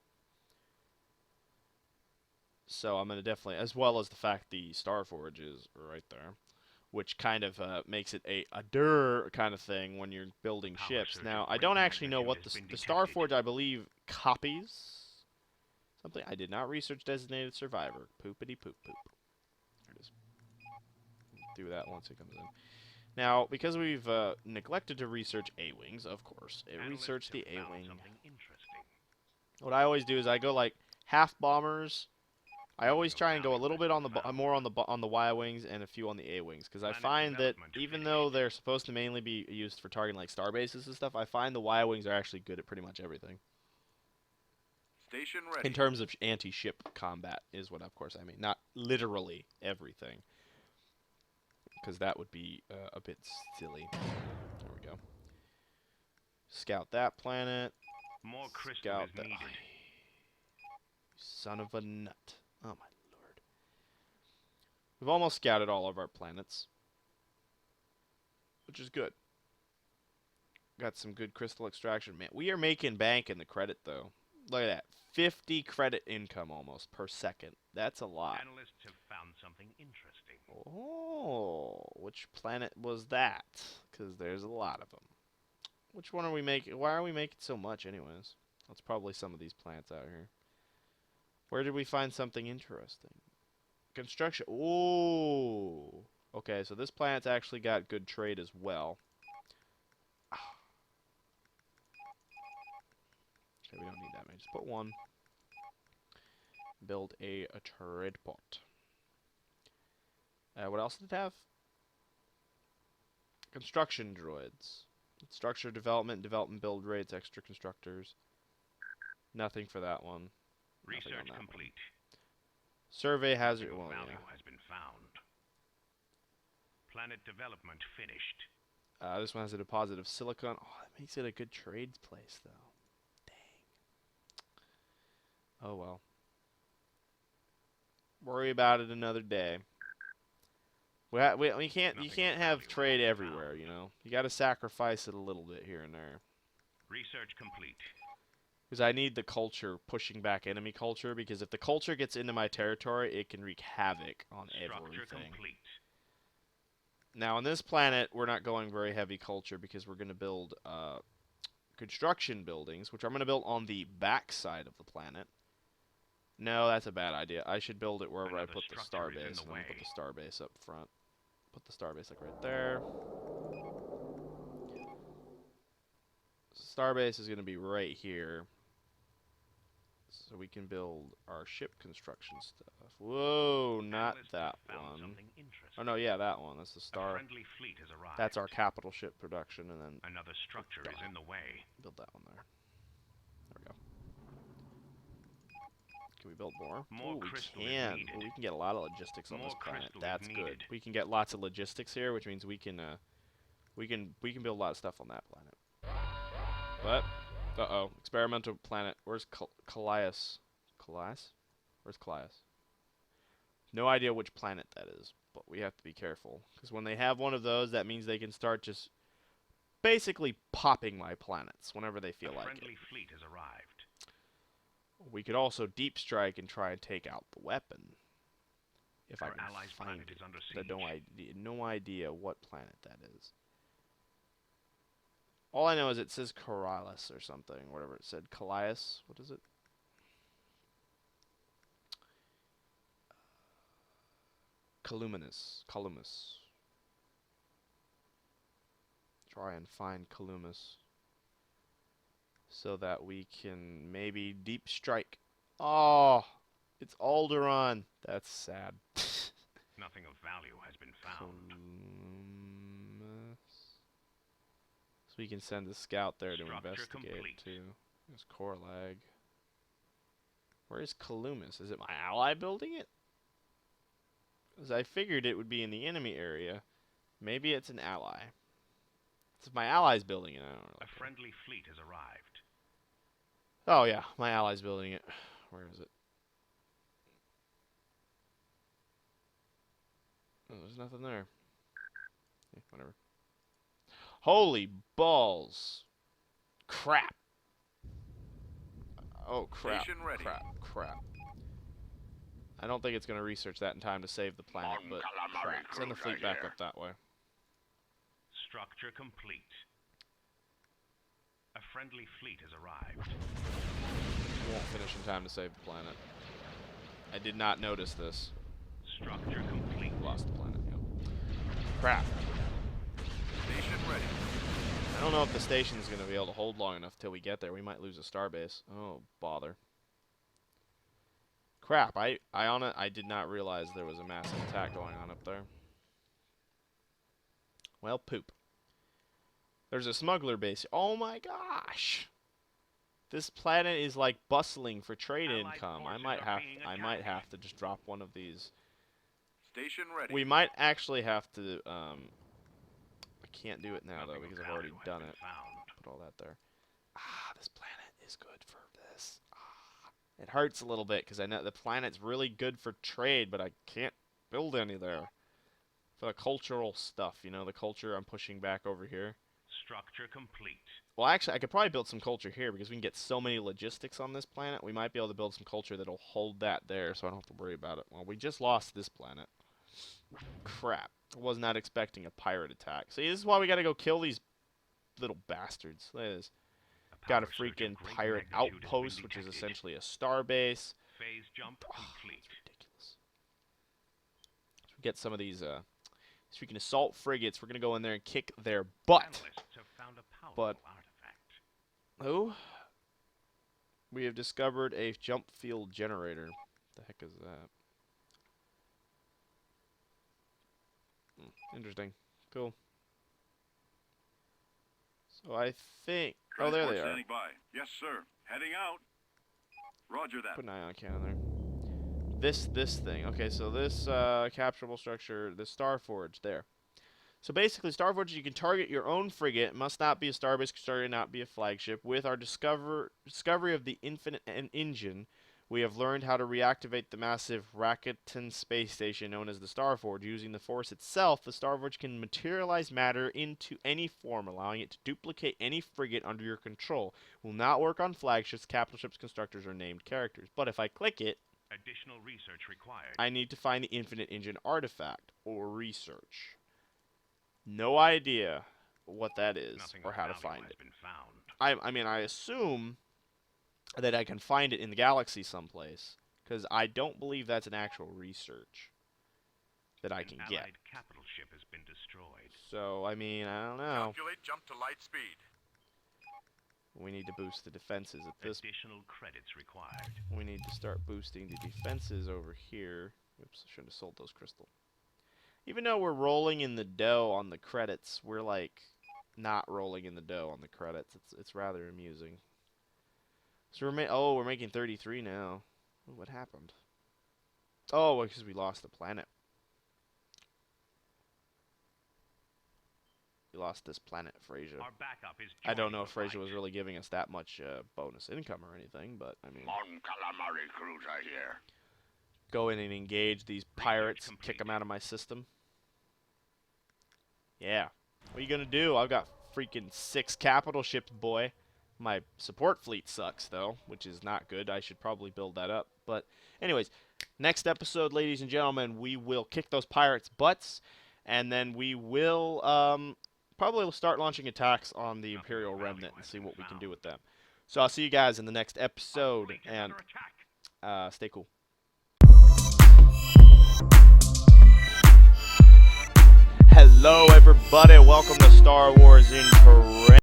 So I'm going to definitely, as well as the fact the Starforge is right there, which kind of makes it a kind of thing when you're building Power ships. surge Now, of I great don't actually know magnitude what has been the detected. Starforge, I believe, copies something. I did not research Designated Survivor. Poopity poop poop. There it is. Do that once it comes in. Now, because we've neglected to research A-Wings, of course, research the Analysts have found A-Wing. something interesting. What I always do is I go like half bombers. I always Nothing of try and go a value little has bit on been the found. more on the Y-wings and a few on the A-wings, because I Planet find that development even though finished. they're supposed to mainly be used for targeting like star bases and stuff, I find the Y-wings are actually good at pretty much everything. Station ready. In terms of anti-ship combat is what, of course, I mean. Not literally everything, because that would be a bit silly. There we go. Scout that planet. More crystal Scout is that. needed. Son of a nut. Oh my lord. We've almost scouted all of our planets, which is good. Got some good crystal extraction. Man, we are making bank in the credit, though. Look at that. 50 credit income almost per second. That's a lot. Analysts have found something interesting. Oh, which planet was that? Because there's a lot of them. Which one are we making? Why are we making so much anyways? That's probably some of these planets out here. Where did we find something interesting? Construction. Ooh. Okay, so this planet's actually got good trade as well. Okay, we don't need that many. Just put one. Build a trade port. What else did it have? Construction droids. Structure development, build rates, extra constructors. Nothing for that one. Nothing on Research that one. complete. Survey hazard. Nothing of Well, value yeah. has been found. Planet development finished. This one has a deposit of silicon. Oh, that makes it a good trade place, though. Dang. Oh well. Worry about it another day. We can't. You Nothing can't of have value trade has been everywhere. found. You know. You got to sacrifice it a little bit here and there. Research complete. Because I need the culture pushing back enemy culture, because if the culture gets into my territory, it can wreak havoc on Structure everything. complete. Now, on this planet, we're not going very heavy culture, because we're going to build construction buildings, which I'm going to build on the back side of the planet. No, that's a bad idea. I should build it wherever I Another put the structure is in starbase. the I'm going to put way. the starbase up front. Put the starbase like right there. Starbase is going to be right here. So we can build our ship construction stuff. Whoa, not Analysts that have found one. something interesting. Oh no, yeah, that one. That's the A star. friendly fleet has arrived. That's our capital ship production, and then Another structure is in the way. build that one there. There we go. Can we build more? More Ooh, we crystal is can. needed. Ooh, we can get a lot of logistics on More this planet. crystal is That's good. needed. We can get lots of logistics here, which means we can build a lot of stuff on that planet. But experimental planet. Where's Callias? Callias? Where's Callias? No idea which planet that is, but we have to be careful, because when they have one of those, that means they can start just basically popping my planets whenever they feel A like friendly it. fleet has arrived. We could also deep strike and try and take out the weapon. If I Our can allies' find planet it. is under But siege. no idea what planet that is. All I know is it says Corrales or something, whatever it said. Callias? What is it? Columbus. Try and find Columbus so that we can maybe deep strike. Oh, it's Alderaan. That's sad. Nothing of value has been found. Columbus. So we can send a scout there to Structure investigate complete. too. There's core lag. Where is Columbus? Is it my ally building it? Because I figured it would be in the enemy area. Maybe it's an ally. If my ally's building it, I don't really A care. friendly fleet has arrived. Oh yeah, my ally's building it. Where is it? Oh, there's nothing there. Yeah, whatever. Holy balls. Crap. Oh crap. Station ready. Crap. I don't think it's going to research that in time to save the planet, but crap. Send the fleet back up that way. Structure complete. A friendly fleet has arrived. Won't finish in time to save the planet. I did not notice this. Structure complete. Lost the planet, yep. Crap. Station ready. I don't know if the station is going to be able to hold long enough till we get there. We might lose a starbase. Oh, bother. Crap, I did not realize there was a massive attack going on up there. Well, poop. There's a smuggler base. Oh my gosh! This planet is like bustling for trade Allied income. I forces might are have being I might attacked. have to just drop one of these. Station ready. We might actually have to I can't do it now though Nothing of because I've already value has done been it. found. Put all that there. Ah, this planet is good for this. Ah, it hurts a little bit because I know the planet's really good for trade, but I can't build any there. For the cultural stuff, you know, the culture I'm pushing back over here. Structure complete. Well, actually, I could probably build some culture here because we can get so many logistics on this planet. We might be able to build some culture that'll hold that there so I don't have to worry about it. Well, we just lost this planet. Crap. I was not expecting a pirate attack. See, this is why we gotta go kill these little bastards. Look at this. Got a power surge of freaking great pirate magnitude has been outpost, which is detected. essentially a starbase. Phase jump Oh, complete. it's ridiculous. So we get some of these freaking assault frigates. We're gonna go in there and kick their butt. Analysts have found a powerful But- artifact. Oh, we have discovered a jump field generator. What the heck is that? Interesting. Cool. So I think. Oh, there Transport they are. standing by. Yes, sir. Heading out. Roger that. Put an ion cannon there. This thing. Okay, so this capturable structure, the Starforge there. So basically, Starforge, you can target your own frigate. It must not be a starbase, starting not be a flagship. With our discovery of the infinite engine, We have learned how to reactivate the massive Rakuten space station known as the Starforge. Using the Force itself, the Starforge can materialize matter into any form, allowing it to duplicate any frigate under your control. Will not work on flagships, capital ships, constructors, or named characters. But if I click it, Additional research required. I need to find the Infinite Engine artifact, or research. No idea what that is, Nothing or of how to value find has it. been found. I mean, I assume that I can find it in the galaxy someplace, because I don't believe that's an actual research that I can An get. allied capital ship has been destroyed. So, I mean, I don't know. Calculate jump to light speed. We need to boost the defenses at this. Additional credits required. We need to start boosting the defenses over here. Oops, I shouldn't have sold those crystal. Even though we're rolling in the dough on the credits, we're like not rolling in the dough on the credits. It's rather amusing. So we're making 33 now. Ooh, what happened? Oh, because we lost the planet. We lost this planet, Frasier. Our backup is I don't joining know if the Frasier was fight. really giving us that much bonus income or anything, but I mean, Mon calamari cruiser here. go in and engage these pirates, kick them out of my system. Yeah. What are you gonna do? I've got freaking 6 capital ships, boy. My support fleet sucks, though, which is not good. I should probably build that up. But anyways, next episode, ladies and gentlemen, we will kick those pirates' butts, and then we will probably start launching attacks on the Imperial Remnant and see what we can do with them. So I'll see you guys in the next episode, Fleet is and under attack. stay cool. Hello, everybody. Welcome to Star Wars Interregnum.